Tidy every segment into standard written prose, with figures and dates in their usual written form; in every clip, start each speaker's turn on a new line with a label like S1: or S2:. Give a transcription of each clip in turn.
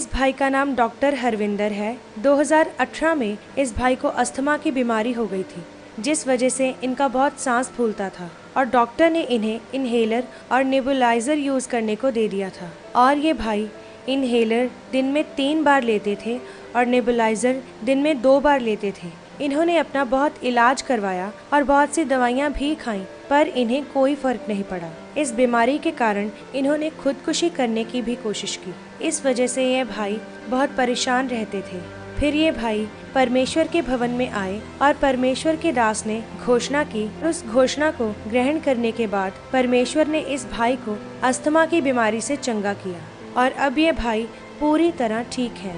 S1: इस भाई का नाम डॉक्टर हरविंदर है। 2018 में इस भाई को अस्थमा की बीमारी हो गई थी, जिस वजह से इनका बहुत सांस फूलता था और डॉक्टर ने इन्हें इन्हेलर और नेबुलाइजर यूज़ करने को दे दिया था। और ये भाई इन्हेलर दिन में 3 बार लेते थे और नेबुलाइजर दिन में 2 बार लेते थे। इन्होंने अपना बहुत इलाज करवाया और बहुत सी दवाइयाँ भी खाईं, पर इन्हें कोई फर्क नहीं पड़ा। इस बीमारी के कारण इन्होंने खुदकुशी करने की भी कोशिश की। इस वजह से ये भाई बहुत परेशान रहते थे। फिर ये भाई परमेश्वर के भवन में आए और परमेश्वर के दास ने घोषणा की। उस घोषणा को ग्रहण करने के बाद परमेश्वर ने इस भाई को अस्थमा की बीमारी से चंगा किया और अब ये भाई पूरी तरह ठीक है।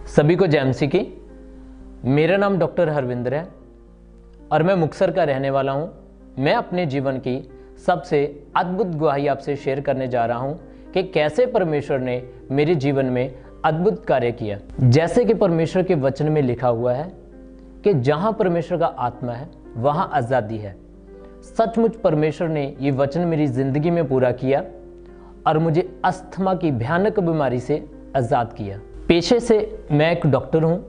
S2: सभी को जय मसीह की। मेरा नाम डॉक्टर हरविंदर है और मैं मुक्तसर का रहने वाला हूँ। मैं अपने जीवन की सबसे अद्भुत गवाही आपसे शेयर करने जा रहा हूँ कि कैसे परमेश्वर ने मेरे जीवन में अद्भुत कार्य किया। जैसे कि परमेश्वर के वचन में लिखा हुआ है कि जहाँ परमेश्वर का आत्मा है वहाँ आज़ादी है। सचमुच परमेश्वर ने ये वचन मेरी ज़िंदगी में पूरा किया और मुझे अस्थमा की भयानक बीमारी से आज़ाद किया। पेशे से मैं एक डॉक्टर हूँ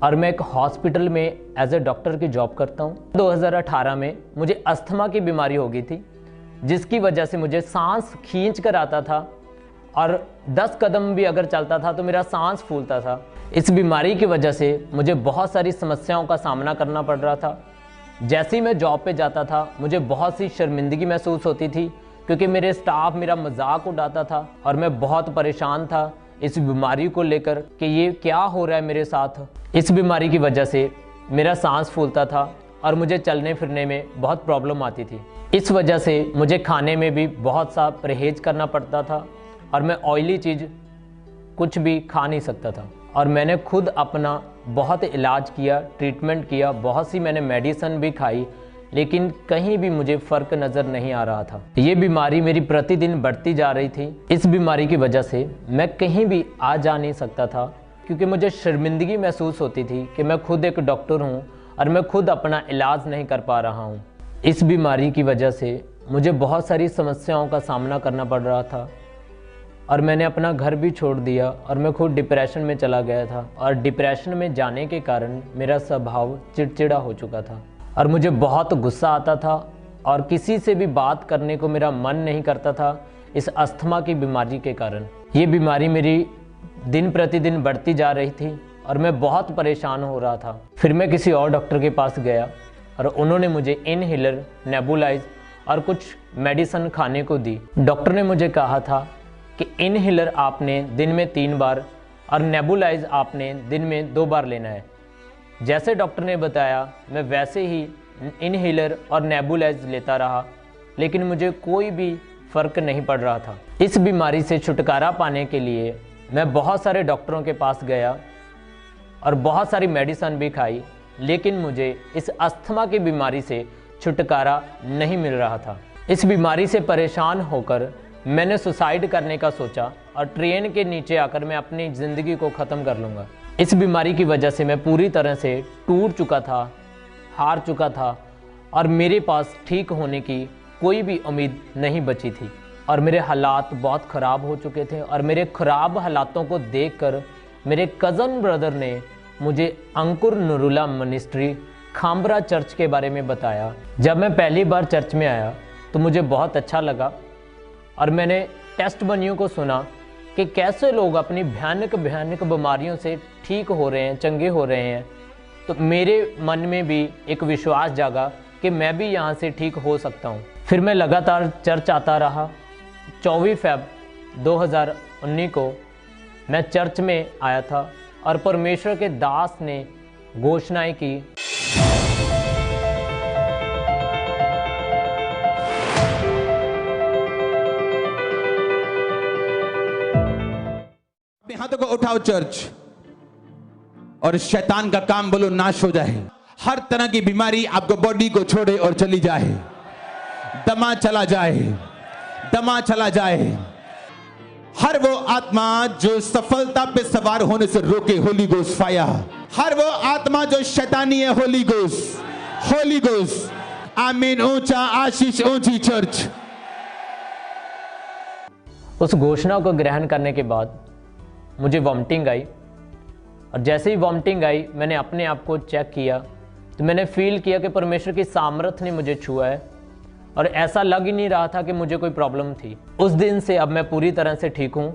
S2: और मैं एक हॉस्पिटल में एज ए डॉक्टर की जॉब करता हूँ। 2018 में मुझे अस्थमा की बीमारी हो गई थी, जिसकी वजह से मुझे सांस खींच कर आता था और 10 कदम भी अगर चलता था तो मेरा सांस फूलता था। इस बीमारी की वजह से मुझे बहुत सारी समस्याओं का सामना करना पड़ रहा था। जैसे ही मैं जॉब पे जाता था मुझे बहुत सी शर्मिंदगी महसूस होती थी, क्योंकि मेरे स्टाफ मेरा मजाक उड़ाता था और मैं बहुत परेशान था इस बीमारी को लेकर कि ये क्या हो रहा है मेरे साथ। इस बीमारी की वजह से मेरा सांस फूलता था और मुझे चलने फिरने में बहुत प्रॉब्लम आती थी। इस वजह से मुझे खाने में भी बहुत सा परहेज करना पड़ता था और मैं ऑयली चीज़ कुछ भी खा नहीं सकता था। और मैंने खुद अपना बहुत इलाज किया, ट्रीटमेंट किया, बहुत सी मैंने मेडिसिन भी खाई, लेकिन कहीं भी मुझे फ़र्क नज़र नहीं आ रहा था। ये बीमारी मेरी प्रतिदिन बढ़ती जा रही थी। इस बीमारी की वजह से मैं कहीं भी आ जा नहीं सकता था, क्योंकि मुझे शर्मिंदगी महसूस होती थी कि मैं खुद एक डॉक्टर हूँ और मैं खुद अपना इलाज नहीं कर पा रहा हूँ। इस बीमारी की वजह से मुझे बहुत सारी समस्याओं का सामना करना पड़ रहा था और मैंने अपना घर भी छोड़ दिया और मैं खुद डिप्रेशन में चला गया था। और डिप्रेशन में जाने के कारण मेरा स्वभाव चिड़चिड़ा हो चुका था और मुझे बहुत गुस्सा आता था और किसी से भी बात करने को मेरा मन नहीं करता था इस अस्थमा की बीमारी के कारण। ये बीमारी मेरी दिन प्रतिदिन बढ़ती जा रही थी और मैं बहुत परेशान हो रहा था। फिर मैं किसी और डॉक्टर के पास गया और उन्होंने मुझे इनहेलर, नेबुलाइज और कुछ मेडिसिन खाने को दी। डॉक्टर ने मुझे कहा था कि इनहेलर आपने दिन में 3 बार और नेबुलाइज आपने दिन में 2 बार लेना है। जैसे डॉक्टर ने बताया मैं वैसे ही इनहेलर और नेबुलाइज लेता रहा, लेकिन मुझे कोई भी फ़र्क नहीं पड़ रहा था। इस बीमारी से छुटकारा पाने के लिए मैं बहुत सारे डॉक्टरों के पास गया और बहुत सारी मेडिसिन भी खाई, लेकिन मुझे इस अस्थमा की बीमारी से छुटकारा नहीं मिल रहा था। इस बीमारी से परेशान होकर मैंने सुसाइड करने का सोचा और ट्रेन के नीचे आकर मैं अपनी ज़िंदगी को ख़त्म कर लूँगा। इस बीमारी की वजह से मैं पूरी तरह से टूट चुका था, हार चुका था और मेरे पास ठीक होने की कोई भी उम्मीद नहीं बची थी और मेरे हालात बहुत ख़राब हो चुके थे। और मेरे ख़राब हालातों को देखकर मेरे कज़न ब्रदर ने मुझे अंकुर नूरुल्लाह मिनिस्ट्री खामरा चर्च के बारे में बताया। जब मैं पहली बार चर्च में आया तो मुझे बहुत अच्छा लगा और मैंने टेस्टमनियों को सुना कि कैसे लोग अपनी भयानक बीमारियों से ठीक हो रहे हैं, चंगे हो रहे हैं। तो मेरे मन में भी एक विश्वास जागा कि मैं भी यहाँ से ठीक हो सकता हूँ। फिर मैं लगातार चर्च आता रहा। 24 फरवरी 2019 को मैं चर्च में आया था और परमेश्वर के दास ने घोषणाएं की।
S3: अपने हाथों को उठाओ चर्च, और शैतान का काम बोलो नाश हो जाए। हर तरह की बीमारी आपको बॉडी को छोड़े और चली जाए। दमा चला जाए, दमा चला जाए। हर वो आत्मा जो सफलता पे सवार होने से रोके, होली गोस्ट फायर। हर वो आत्मा जो शैतानी है, होली गोस्ट, होली गोस्ट। आमीन। ऊंचा आशीष, ऊंची चर्च।
S2: उस घोषणा को ग्रहण करने के बाद मुझे वॉमिटिंग आई, और जैसे ही वॉमिटिंग आई मैंने अपने आप को चेक किया तो मैंने फील किया कि परमेश्वर की सामर्थ ने मुझे छुआ है, और ऐसा लग ही नहीं रहा था कि मुझे कोई प्रॉब्लम थी। उस दिन से अब मैं पूरी तरह से ठीक हूँ।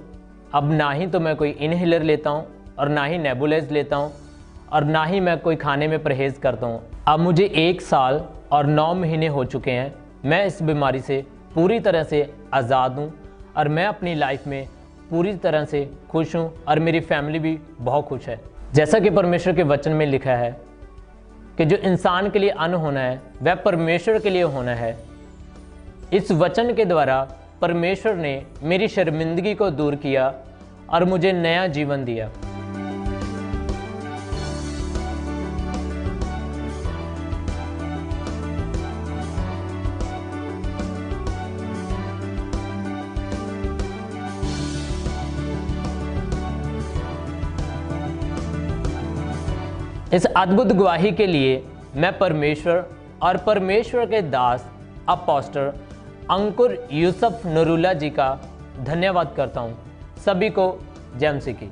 S2: अब ना ही तो मैं कोई इनहेलर लेता हूँ और ना ही नेबुलाइज लेता हूँ और ना ही मैं कोई खाने में परहेज़ करता हूँ। अब मुझे 1 साल और 9 महीने हो चुके हैं। मैं इस बीमारी से पूरी तरह से आज़ाद हूँ और मैं अपनी लाइफ में पूरी तरह से खुश हूँ और मेरी फैमिली भी बहुत खुश है। जैसा कि परमेश्वर के वचन में लिखा है कि जो इंसान के लिए अन्न होना है वह परमेश्वर के लिए होना है। इस वचन के द्वारा परमेश्वर ने मेरी शर्मिंदगी को दूर किया और मुझे नया जीवन दिया। इस अद्भुत गवाही के लिए मैं परमेश्वर और परमेश्वर के दास अपोस्टल अंकुर यूसुफ नूरुल्लाह जी का धन्यवाद करता हूँ। सभी को जय मसीह की।